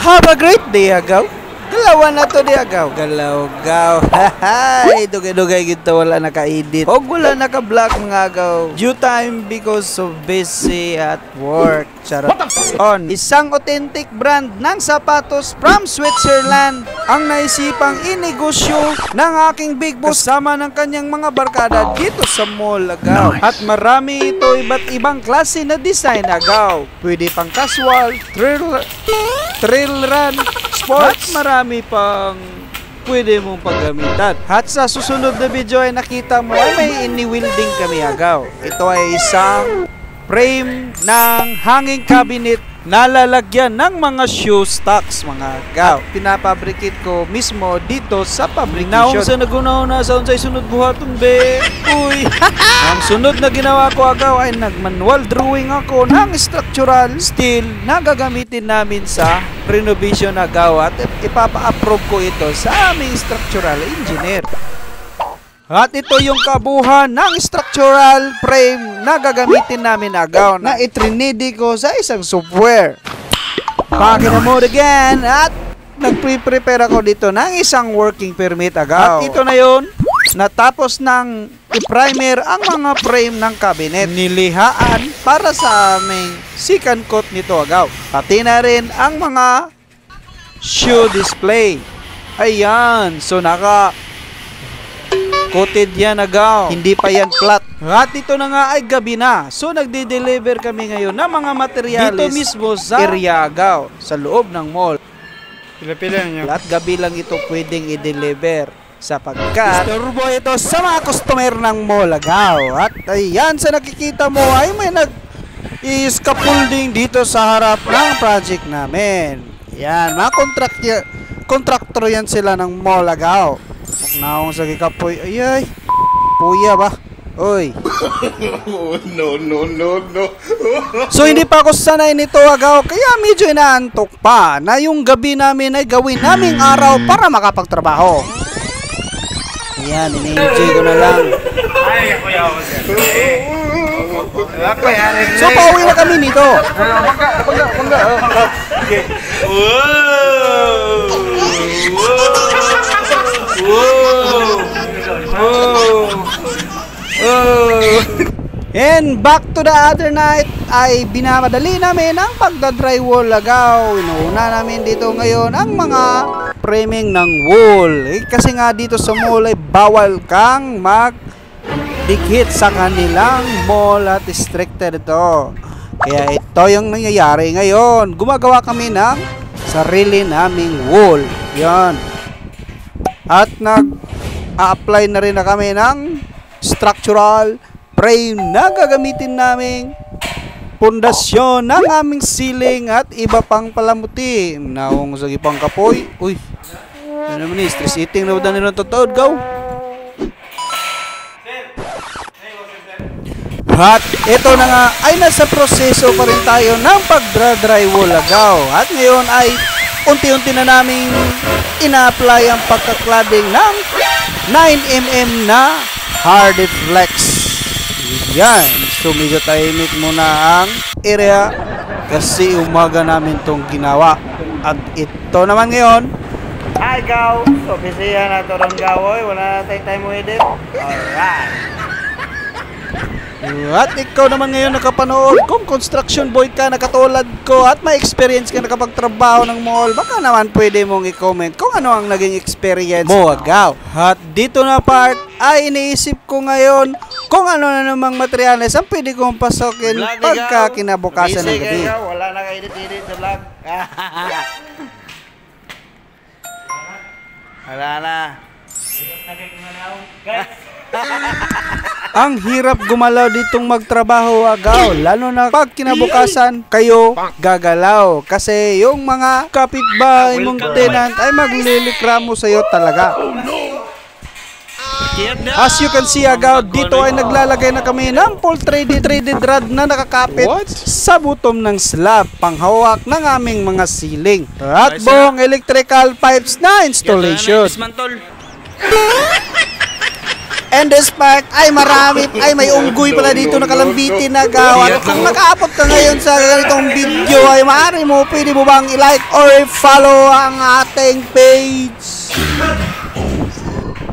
Have a great day, agaw. Galawan na to di agaw. Galaw-gaw. Hahay. Dugay-dugay gito wala naka-edit. O wala naka-vlog mga agaw. Due time because of busy at work. Charot. On. Isang authentic brand ng sapatos from Switzerland ang naisipang inegosyo ng aking big boss kasama ng kanyang mga barkada dito sa mall agaw. At marami ito iba't ibang klase na design agaw. Pwede pang casual, trail run, sports, marami pang pwede mong paggamitan. At sa susunod na video ay nakita mo ay may ini-welding kami agaw. Ito ay isang frame ng hanging cabinet na lalagyan ng mga shoe stocks mga agaw. Pinapabricate ko mismo dito sa fabrication. Naong sa nagunaw na sa unsay sunod buhaton be. Uy. Ang sunod na ginawa ko agaw ay nagmanual drawing ako ng structural steel na gagamitin namin sa renovation agaw at ipapa-approve ko ito sa aming structural engineer. At ito yung kabuhan ng structural frame na gagamitin namin agaw na itrinidi ko sa isang software. Pakinamod again at nagpre-prepare ako dito ng isang working permit agaw. At ito na yun, natapos ng i-primer ang mga frame ng cabinet. Nilihaan para sa aming second coat nito agaw. Pati na rin ang mga shoe display. Ayan, so coated yan agaw. Hindi pa yan flat. At ito na nga ay gabi na. So nagde-deliver kami ngayon ng mga materyales dito mismo sa area agaw, sa loob ng mall. Pila-pila niyo. At gabi lang ito pwedeng i-deliver sapagkat turbo ito sa mga customer ng mall agaw. At ayan sa nakikita mo ay may nag-scaffolding dito sa harap ng project namin. Yan, mga contractor yan sila ng mall agaw. Naong sa kikapoy, ayay, puya ba? Oy. No. So hindi pa ako sanay nito agaw, kaya medyo inaantok pa na yung gabi namin ay gawin naming araw para makapagtrabaho. Ayan, ini-enjoy ko na lang. Ay, kuya. So pauwi na kami nito. Bangga. Okay. And back to the other night ay binamadali namin ang pagdadrywall agaw. Inuuna namin dito ngayon ang mga framing ng wall. Kasi nga dito sa mall ay bawal kang magdikit sa kanilang mall at restricted ito. Kaya ito yung nangyayari ngayon. Gumagawa kami ng sarili naming wall. Yan. At nag-a-apply na rin na kami ng structural frame na gagamitin naming pundasyon ng aming ceiling at iba pang palamuti. Naong sa gipang kapoy. Uy, ano naman stress eating na ba nila totoo gaw? At ito na nga ay nasa proseso pa rin tayo ng pagdra-drywall agaw. At ngayon ay unti-unti na naming ina-apply ang pagka-cladding ng 9mm na hard flex. Yan. So medyo tahimik muna ang area kasi umaga namin tong ginawa. At ito naman ngayon. Hi gaw. So busy yan na ito ron gawoy. Wala na tayong time mo edit. Alright. At ikaw naman ngayon nakapanood, kung construction boy ka nakatulad ko at may experience ka nakapagtrabaho ng mall, baka naman pwede mong i-comment kung ano ang naging experience mo agaw. At dito na part ay iniisip ko ngayon kung ano na namang materyales ang pwede kong pasokin pagka kinabukasan ng gabi. Wala na ka-edit sa vlog. Wala na. Guys. Ang hirap gumalaw ditong magtrabaho agaw, lalo na pag kinabukasan kayo gagalaw kasi yung mga kapitbahay mong tenant ay maglilikramo sa iyo talaga. As you can see agaw, dito ay naglalagay na kami ng full traded rod na nakakapit sa bottom ng slab, panghawak ng aming mga ceiling at buong electrical pipes na installation. And this part ay marami, ay may unggoy pala dito na kalambitin na gaw. At kung nakaabot ka ngayon sa ganitong video ay maaari mo, pwede mo bang i-like or i-follow ang ating page.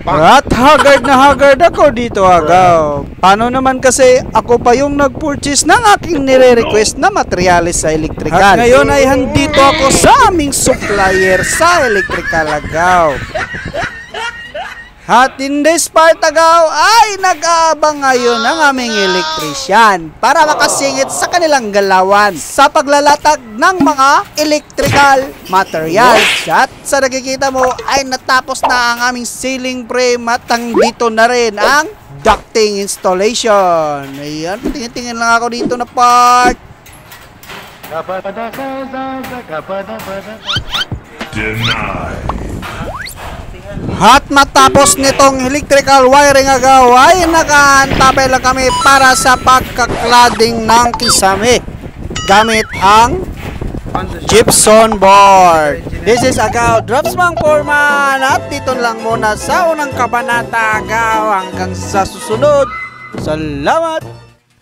At haggard na haggard ako dito agaw. Paano naman kasi ako pa yung nag-purchase ng aking nire-request na materyales sa electrical. At ngayon ay handito ako sa aming supplier sa electrical agaw. At in this part agaw ay nag-aabang ngayon ang aming electrician para makasingit sa kanilang galawan sa paglalatag ng mga electrical materials. At sa nakikita mo ay natapos na ang aming ceiling frame at dito na rin ang ducting installation. Ayan, tingin-tingin lang ako dito na part. Denied. At matapos nitong electrical wiring agaw ay nakaantapay lang kami para sa pagkaklading ng kisame gamit ang gypsum board. This is agaw Dropsman Foreman at dito lang muna sa unang kabanata agaw hanggang sa susunod. Salamat!